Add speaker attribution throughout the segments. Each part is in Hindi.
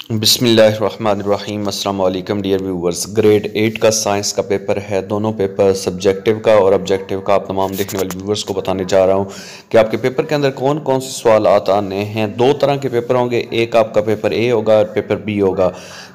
Speaker 1: बिस्मिल्लाहिर्रहमानिर्रहीम। अस्सलाम वालेकुम डियर व्यूवर्स। ग्रेड 8 का साइंस का पेपर है। दोनों पेपर सब्जेक्टिव का और ऑब्जेक्टिव का आप तमाम देखने वाले व्यूवर्स को बताने जा रहा हूँ कि आपके पेपर के अंदर कौन कौन से सवाल आने हैं। दो तरह के पेपर होंगे, एक आपका पेपर ए होगा और पेपर बी होगा।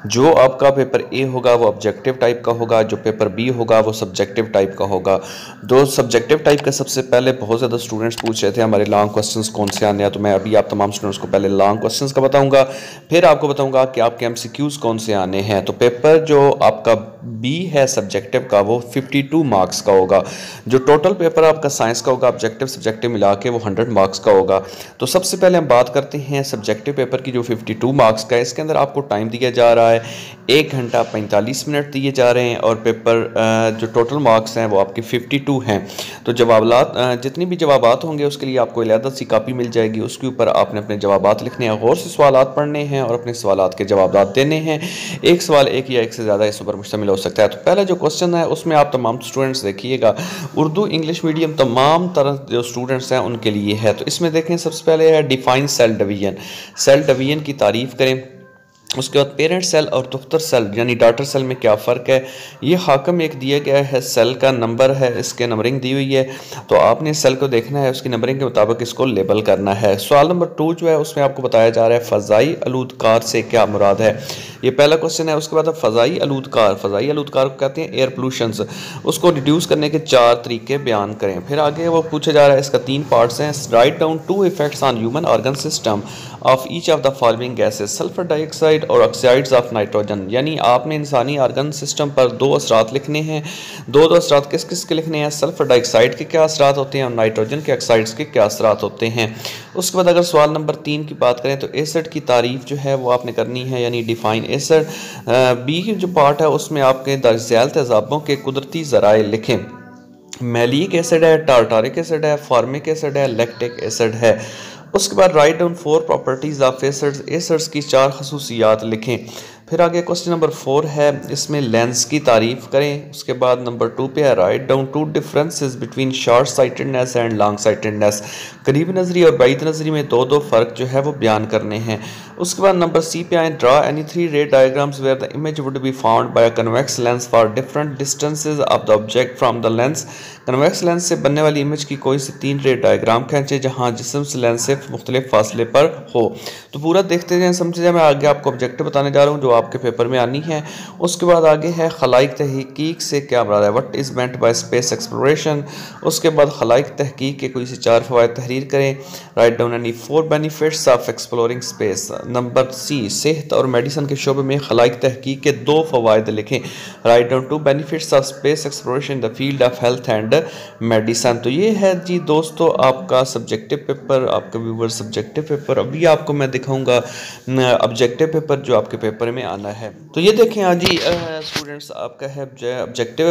Speaker 1: जो आपका पेपर ए होगा वो ऑब्जेक्टिव टाइप का होगा, जो पेपर बी होगा वो सब्जेक्टिव टाइप का होगा। दो सब्जेक्टिव टाइप का सबसे पहले बहुत ज़्यादा स्टूडेंट्स पूछ रहे थे हमारे लॉन्ग क्वेश्चंस कौन से आने हैं, तो मैं अभी आप तमाम स्टूडेंट्स को पहले लॉन्ग क्वेश्चंस का बताऊंगा, फिर आपको बताऊंगा कि आपके एमसीक्यूज कौन से आने हैं। तो पेपर जो आपका बी है सब्जेक्टिव का वो 52 मार्क्स का होगा। जो टोटल पेपर आपका साइंस का होगा ऑब्जेक्टिव सब्जेक्टिव मिला के वो 100 मार्क्स का होगा। तो सबसे पहले हम बात करते हैं सब्जेक्टिव पेपर की जो 52 मार्क्स का है। इसके अंदर आपको टाइम दिया जा रहा है 1 घंटा 45 मिनट दिए जा रहे हैं और पेपर जो टोटल मार्क्स हैं वो आपके 52 हैं। तो जवाबात जितनी भी जवाबात होंगे उसके लिए आपको अलग सी कापी मिल जाएगी, उसके ऊपर आपने अपने जवाबात लिखने हैं, गौर से सवालात पढ़ने हैं और अपने सवालात के जवाब देने हैं। एक सवाल एक या एक से ज़्यादा इस ऊपर मुश्तमिल हो सकता है। तो पहला जो क्वेश्चन है उसमें आप तमाम स्टूडेंट्स देखिएगा, उर्दू इंग्लिश मीडियम तमाम तरह जो स्टूडेंट्स हैं उनके लिए है। तो इसमें देखें सबसे पहले है define cell division. Cell division की तारीफ करें। उसके बाद पेरेंट सेल और दुख्तर सेल यानी डॉटर सेल में क्या फ़र्क है। ये हाकम एक दिया गया है, सेल का नंबर है, इसके नंबरिंग दी हुई है, तो आपने सेल को देखना है, उसकी नंबरिंग के मुताबिक इसको लेबल करना है। सवाल नंबर 2 जो है उसमें आपको बताया जा रहा है फ़ज़ाई आलूदकार से क्या मुराद है। ये पहला क्वेश्चन है। उसके बाद फ़ज़ाई आलूदकार को कहते हैं एयर पोल्यूशंस। उसको रिड्यूस करने के 4 तरीके बयान करें। फिर आगे वो पूछा जा रहा है, इसका 3 पार्ट्स हैं। Write down 2 effects on human organ system of each of the following gases sulphur dioxide और ऑक्साइड्स ऑफ नाइट्रोजन। यानी आपने इंसानी ऑर्गन सिस्टम पर 2 असरात लिखने हैं। दो असरात किस किस के लिखने हैं। सल्फर डाइऑक्साइड के क्या असरात होते हैं और नाइट्रोजन के ऑक्साइड्स के क्या असरात होते हैं। उसके बाद अगर सवाल नंबर 3 की बात करें तो एसिड की तारीफ जो है वो आपने करनी है, यानी डिफाइन एसिड। बी की जो पार्ट है उसमें आपके दर्जैल तेजाबों के कुदरती ज़राए लिखें। मैलिक एसिड है, टार्टारिक एसिड है, फार्मिक एसिड है, लैक्टिक एसिड है। उसके बाद write down 4 properties of acids. Acids की 4 खसूसियात लिखें। फिर आगे क्वेश्चन नंबर 4 है, इसमें लेंस की तारीफ करें। उसके बाद नंबर 2 पे है write down 2 differences between short sightedness and long sightedness. करीब नजरी और बैद नजरी में दो फ़र्क जो है वो बयान करने हैं। उसके बाद नंबर सी पे आए, draw any 3 ray diagrams where the image would be found by a convex lens for different distances of the object from the lens. Convex lens से बनने वाली इमेज की कोई से 3 रे डायग्राम खींचे जहां जिस्म से लेंस से मुख्तलिफ फासले पर हो। तो पूरा देखते जाएं, समझे जाए। मैं आगे आपको ऑब्जेक्टिव बताने जा रहा हूँ जो आपके पेपर में आनी है। उसके बाद आगे है खलाइक तहकीक से क्या मुराद है, what is meant by space exploration. उसके बाद खलाइक तहकीक के कोई से 4 फ़वाइद तहरीर करें। Write down any 4 benefits of exploring space. Number C, सेहत और मेडिसिन के शोबे में खलाइक तहकीक के 2 फ़वाइद लिखें। Write down 2 benefits of space exploration in the field of health and medicine. तो ये है जी दोस्तों आपका सब्जेक्टिव पेपर, आपका व्यूवर सब्जेक्टिव पेपर। अभी आपको मैं दिखाऊंगा ऑब्जेक्टिव पेपर जो आपके पेपर में आना है। तो ये देखें आज जी स्टूडेंट्स, आपका है ऑब्जेक्टिव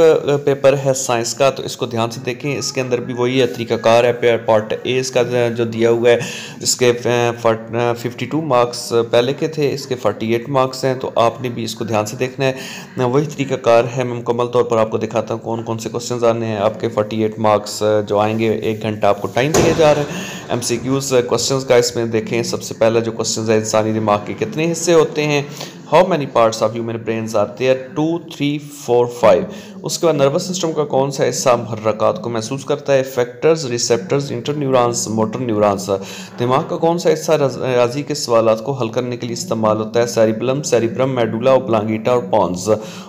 Speaker 1: पेपर है साइंस का, तो इसको ध्यान से देखें। इसके अंदर भी वही है, तरीकाकार है। पार्ट ए इसका जो दिया हुआ है, इसके 52 मार्क्स पहले के थे, इसके 48 मार्क्स हैं। तो आपने भी इसको ध्यान से देखना है, वही तरीकाकार है। मैं मुकम्मल तौर पर आपको दिखाता हूँ कौन कौन से क्वेश्चन आने हैं। आपके 48 मार्क्स जो आएंगे, 1 घंटा आपको टाइम दिया जा रहा है। एमसीक्यूज क्वेश्चंस का इसमें देखें। सबसे पहला जो क्वेश्चन है, इंसानी दिमाग के कितने हिस्से होते हैं। How many parts of human brains are there, 2 3 4 5। उसके बाद नर्वस सिस्टम का कौन सा हिस्सा मुहर्रकात को महसूस करता है। Factors, receptors, interneurons, motor neurons. दिमाग का कौन सा हिस्सा रियाजी के सवालात को हल करने के लिए इस्तेमाल होता है। सेरिबलम, सेरिब्रम, मेडुला ओब्लांगेटा और पॉन्स।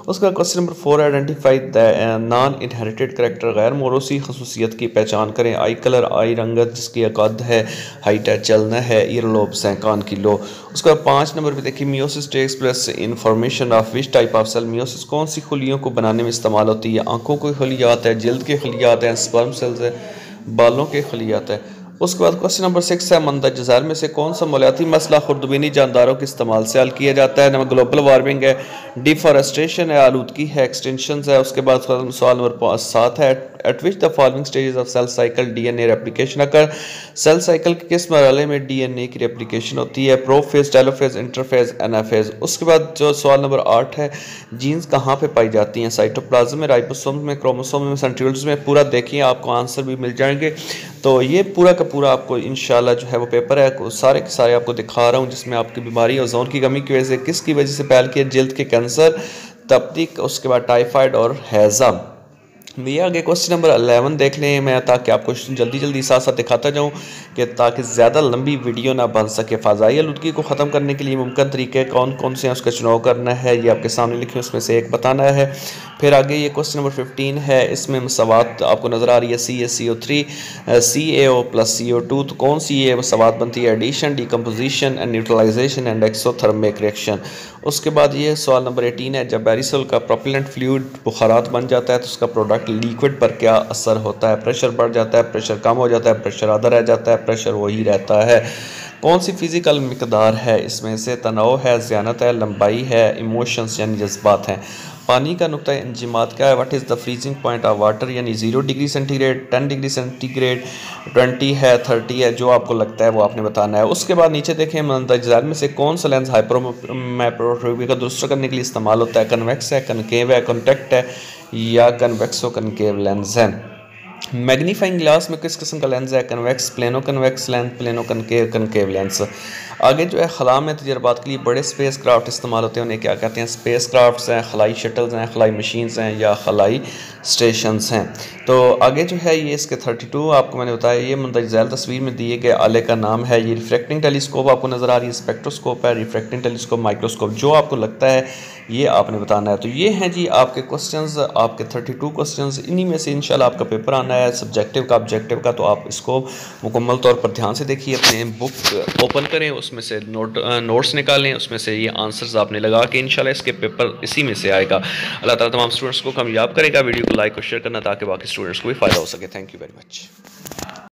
Speaker 1: उसका question number 4, identify the non inherited character. गैर मोरूसी खसूसियत की पहचान करें। आई कलर, आई रंगत, जिसकी कद है, हाइट है, चलना है, ईयर लोब्स हैं, कान की लो। उसका 5 नंबर पे देखिए, meiosis takes place in formation of which type of cell. Meiosis कौन सी खुलियों को बनाने में इस्तेमाल होती है। आंखों के खलियात है, जल्द के खलियात हैं, स्पर्म सेल्स है, बालों के खलियात है। उसके बाद क्वेश्चन नंबर 6 है, मंदा जज़ायर में से कौन सा मौलियाती मसला खुर्दबीनी जानदारों के इस्तेमाल से हल किया जाता है। नंबर ग्लोबल वार्मिंग है, डिफॉरेस्टेशन है, आलूदगी है, एक्सटेंशन है। उसके बाद सवाल नंबर 7 है, at which the following stages of cell cycle DNA replication occur. Cell cycle के किस मरहले में डीएनए की रेप्लिकेशन होती है। Prophase, telophase, interphase, anaphase. उसके बाद जो सवाल नंबर 8 है, जीन्स कहाँ पे पाई जाती हैं। साइटोप्लाज्म में, राइबोसोम में, क्रोमोसोम में, सेंट्रियोल्स में। पूरा देखिए, आपको आंसर भी मिल जाएंगे। तो तो ये पूरा का पूरा आपको इंशाल्लाह जो है वो पेपर है सारे के सारे आपको दिखा रहा हूँ, जिसमें आपकी बीमारी ओजोन की कमी की वजह से, किसकी वजह से पैल के जल्द के कैंसर, तप्तिक, उसके बाद टाइफाइड और हैज़ा। भैया आगे क्वेश्चन नंबर 11 देख लें मैं, ताकि आपको जल्दी जल्दी साथ साथ दिखाता जाऊं कि ताकि ज़्यादा लंबी वीडियो ना बन सके। फ़ाज़ाई आलूदगी को ख़त्म करने के लिए मुमकिन तरीके कौन कौन से हैं उसका चुनाव करना है, ये आपके सामने लिखे उसमें से एक बताना है। फिर आगे ये क्वेश्चन नंबर 15 है, इसमें मसवात आपको नज़र आ रही है CaCO3 CaO प्लस CO2, तो कौन सी ये मसवात बनती है? Addition, decomposition and neutralization and exothermic reaction. उसके बाद ये सवाल नंबर 18 है, जब बैरिसल का प्रोपेलेंट फ्लूइड बुखारात बन जाता है तो उसका प्रोडक्ट लिक्विड पर क्या असर होता है? प्रेशर बढ़ जाता है, प्रेशर कम हो जाता है, प्रेशर आधा रह जाता है, प्रेशर वही रहता है। कौन सी फिज़िकल मिकदार है इसमें से? तनाव है, ज़ियानत है, लंबाई है, इमोशंस यानी जज्बात हैं। पानी का नुक्ता इंजिमात क्या है? What is the freezing point of water, यानी 0 डिग्री सेंटीग्रेड, 10 डिग्री सेंटीग्रेड, 20 है, 30 है, जो आपको लगता है वो आपने बताना है। उसके बाद नीचे देखें, मंदजैल में से कौन सा लेंस हाइपरमेट्रोपी का दुरुस्त करने के लिए इस्तेमाल होता है? कन्वेक्स है, कनकेव है, कॉन्टैक्ट है या कन्वेक्सो कनकेव लेंस है। मैग्नीफाइंग ग्लास में किस किस्म का लेंस है? Convex, plano convex lens, plano concave, concave lens. आगे जो है खला में तजर्बात के लिए बड़े स्पेस क्राफ्ट इस्तेमाल होते हैं, उन्हें क्या कहते हैं? स्पेस क्राफ्ट्स हैं, खलाई शटल्स हैं, खलाई मशीन्स हैं या खलाई स्टेशंस हैं। तो आगे जो है ये इसके 32 आपको मैंने बताया, ये मंदरज़ैल तस्वीर में दिए गए आले का नाम है। ये रिफ्रैक्टिंग टेलीस्कोप आपको नज़र आ रही है, स्पेक्ट्रोस्कोप है, रिफ्रैक्टिंग टेलीस्कोप, माइक्रोस्कोप, जो आपको लगता है ये आपने बताना है। तो ये हैं जी आपके क्वेश्चंस, आपके 32 क्वेश्चंस, इन्हीं में से इंशाल्लाह आपका पेपर आना है सब्जेक्टिव का, ऑब्जेक्टिव का। तो आप इसको मुकम्मल तौर पर ध्यान से देखिए, अपने बुक ओपन करें, उसमें से नोट्स निकालें, उसमें से ये आंसर्स आपने लगा के इंशाल्लाह इसके पेपर इसी में से आएगा। अल्लाह ताला तमाम स्टूडेंट्स को कामयाब करेगा। वीडियो को लाइक और शेयर करना ताकि बाकी स्टूडेंट्स को भी फ़ायदा हो सके। Thank you very much.